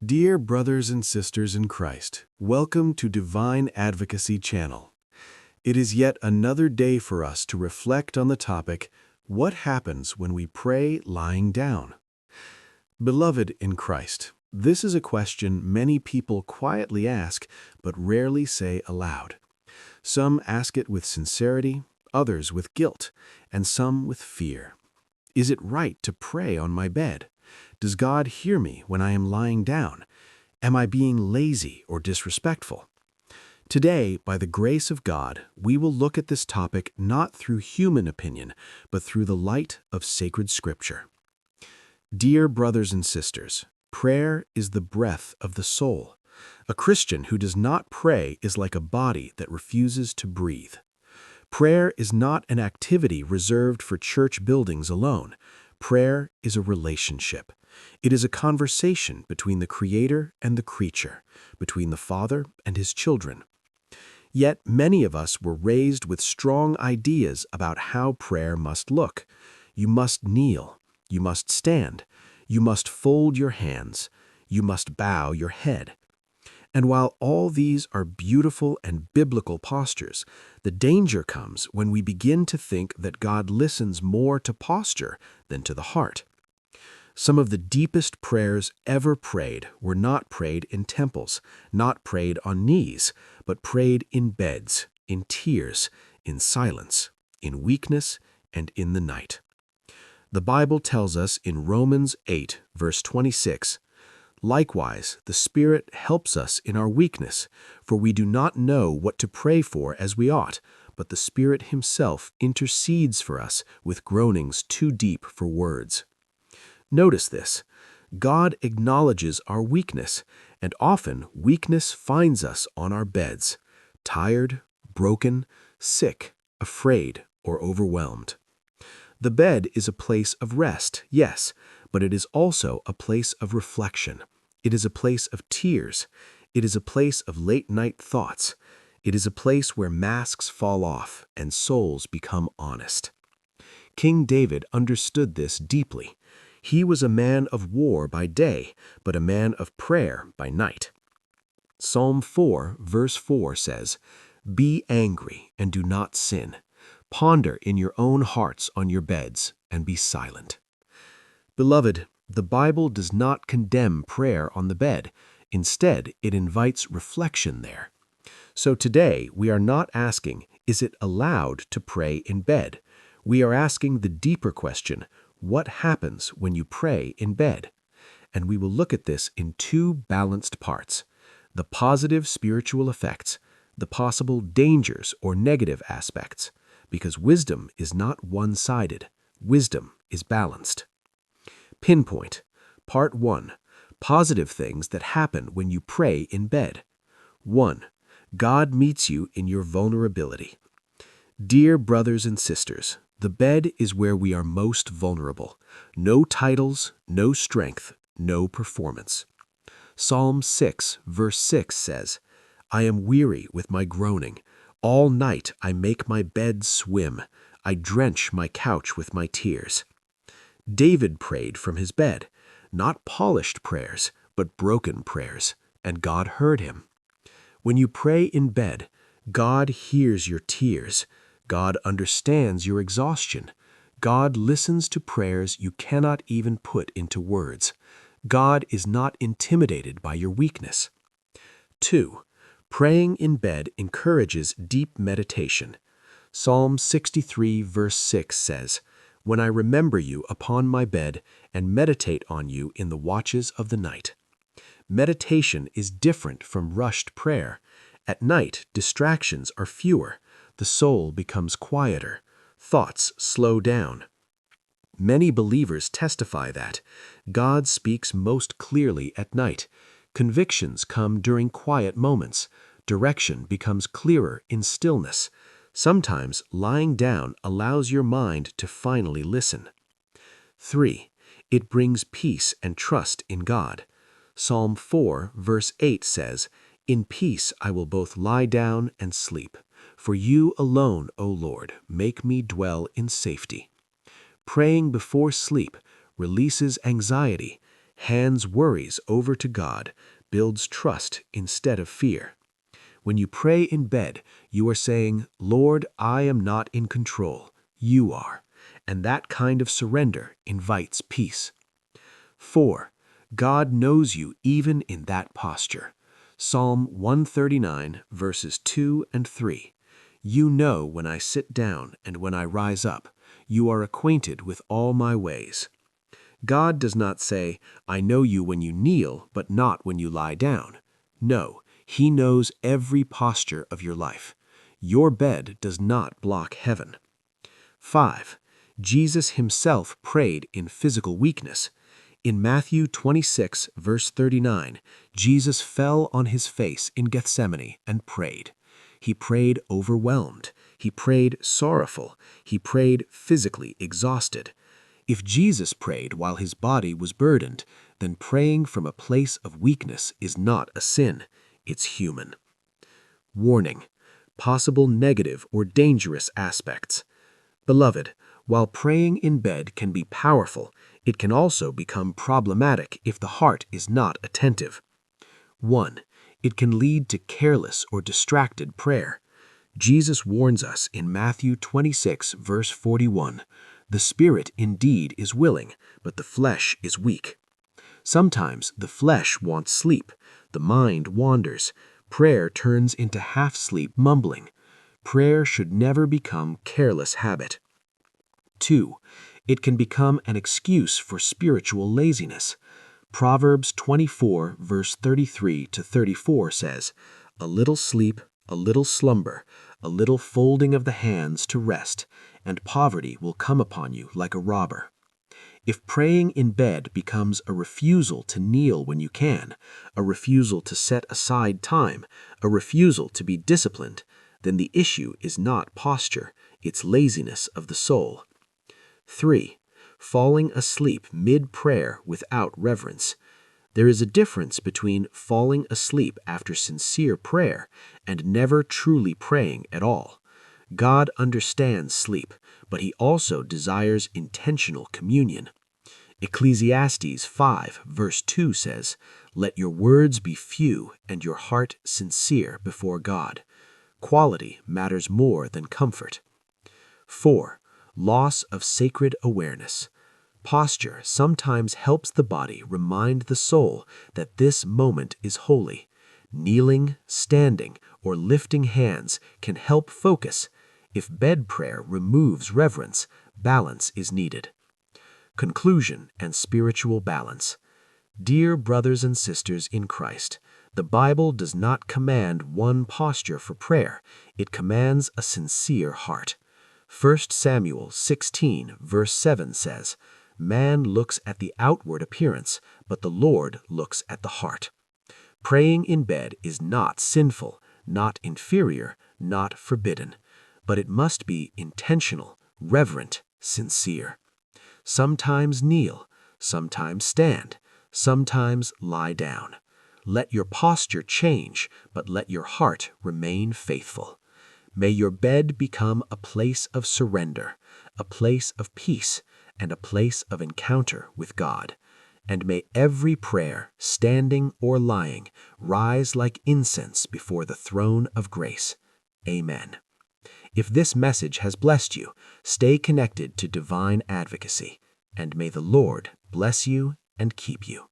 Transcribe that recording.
Dear brothers and sisters in Christ, welcome to Divine Advocacy Channel. It is yet another day for us to reflect on the topic, what happens when we pray lying down? Beloved in Christ, this is a question many people quietly ask but rarely say aloud. Some ask it with sincerity, others with guilt, and some with fear. Is it right to pray on my bed? Does God hear me when I am lying down? Am I being lazy or disrespectful? Today, by the grace of God, we will look at this topic not through human opinion, but through the light of sacred Scripture. Dear brothers and sisters, prayer is the breath of the soul. A Christian who does not pray is like a body that refuses to breathe. Prayer is not an activity reserved for church buildings alone. Prayer is a relationship. It is a conversation between the Creator and the creature, between the Father and His children. Yet many of us were raised with strong ideas about how prayer must look. You must kneel. You must stand. You must fold your hands. You must bow your head. And while all these are beautiful and biblical postures, the danger comes when we begin to think that God listens more to posture than to the heart. Some of the deepest prayers ever prayed were not prayed in temples, not prayed on knees, but prayed in beds, in tears, in silence, in weakness, and in the night. The Bible tells us in Romans 8, verse 26, "Likewise, the Spirit helps us in our weakness, for we do not know what to pray for as we ought, but the Spirit Himself intercedes for us with groanings too deep for words." Notice this. God acknowledges our weakness, and often weakness finds us on our beds, tired, broken, sick, afraid, or overwhelmed. The bed is a place of rest, yes, but it is also a place of reflection. It is a place of tears. It is a place of late-night thoughts. It is a place where masks fall off and souls become honest. King David understood this deeply. He was a man of war by day, but a man of prayer by night. Psalm 4, verse 4 says, "Be angry and do not sin. Ponder in your own hearts on your beds and be silent." Beloved, the Bible does not condemn prayer on the bed. Instead, it invites reflection there. So today, we are not asking, is it allowed to pray in bed? We are asking the deeper question, what happens when you pray in bed? And we will look at this in two balanced parts: the positive spiritual effects, the possible dangers or negative aspects, because wisdom is not one-sided. Wisdom is balanced. Pinpoint. Part 1. Positive things that happen when you pray in bed. 1. God meets you in your vulnerability. Dear brothers and sisters, the bed is where we are most vulnerable. No titles, no strength, no performance. Psalm 6, verse 6 says, "I am weary with my groaning. All night I make my bed swim. I drench my couch with my tears." David prayed from his bed, not polished prayers, but broken prayers, and God heard him. When you pray in bed, God hears your tears. God understands your exhaustion. God listens to prayers you cannot even put into words. God is not intimidated by your weakness. 2. Praying in bed encourages deep meditation. Psalm 63, verse 6 says, "When I remember you upon my bed and meditate on you in the watches of the night." Meditation is different from rushed prayer. At night, distractions are fewer. The soul becomes quieter. Thoughts slow down. Many believers testify that God speaks most clearly at night. Convictions come during quiet moments. Direction becomes clearer in stillness. Sometimes lying down allows your mind to finally listen. 3. It brings peace and trust in God. Psalm 4, verse 8 says, "In peace I will both lie down and sleep. For you alone, O Lord, make me dwell in safety." Praying before sleep releases anxiety, hands worries over to God, builds trust instead of fear. When you pray in bed, you are saying, Lord, I am not in control. You are. And that kind of surrender invites peace. 4. God knows you even in that posture. Psalm 139, verses 2 and 3. You know when I sit down and when I rise up. You are acquainted with all my ways. God does not say, I know you when you kneel, but not when you lie down. No, He knows every posture of your life. Your bed does not block heaven. 5. Jesus Himself prayed in physical weakness. In Matthew 26, verse 39, Jesus fell on His face in Gethsemane and prayed. He prayed overwhelmed. He prayed sorrowful. He prayed physically exhausted. If Jesus prayed while His body was burdened, then praying from a place of weakness is not a sin. It's human. Warning: possible negative or dangerous aspects. Beloved, while praying in bed can be powerful, it can also become problematic if the heart is not attentive. 1. It can lead to careless or distracted prayer. Jesus warns us in Matthew 26, verse 41, "The spirit indeed is willing, but the flesh is weak." Sometimes the flesh wants sleep, the mind wanders, prayer turns into half-sleep mumbling. Prayer should never become careless habit. 2. It can become an excuse for spiritual laziness. Proverbs 24, verse 33 to 34 says, "A little sleep, a little slumber, a little folding of the hands to rest, and poverty will come upon you like a robber." If praying in bed becomes a refusal to kneel when you can, a refusal to set aside time, a refusal to be disciplined, then the issue is not posture, it's laziness of the soul. 3. Falling asleep mid-prayer without reverence. There is a difference between falling asleep after sincere prayer and never truly praying at all. God understands sleep, but He also desires intentional communion. Ecclesiastes 5, verse 2 says, "Let your words be few and your heart sincere before God." Quality matters more than comfort. 4. Loss of sacred awareness. Posture sometimes helps the body remind the soul that this moment is holy. Kneeling, standing, or lifting hands can help focus. If bed prayer removes reverence, balance is needed. Conclusion and spiritual balance. Dear brothers and sisters in Christ, the Bible does not command one posture for prayer. It commands a sincere heart. 1 Samuel 16, verse 7 says, "Man looks at the outward appearance, but the Lord looks at the heart." Praying in bed is not sinful, not inferior, not forbidden, but it must be intentional, reverent, sincere. Sometimes kneel, sometimes stand, sometimes lie down. Let your posture change, but let your heart remain faithful. May your bed become a place of surrender, a place of peace, and a place of encounter with God. And may every prayer, standing or lying, rise like incense before the throne of grace. Amen. If this message has blessed you, stay connected to divine advocacy, and may the Lord bless you and keep you.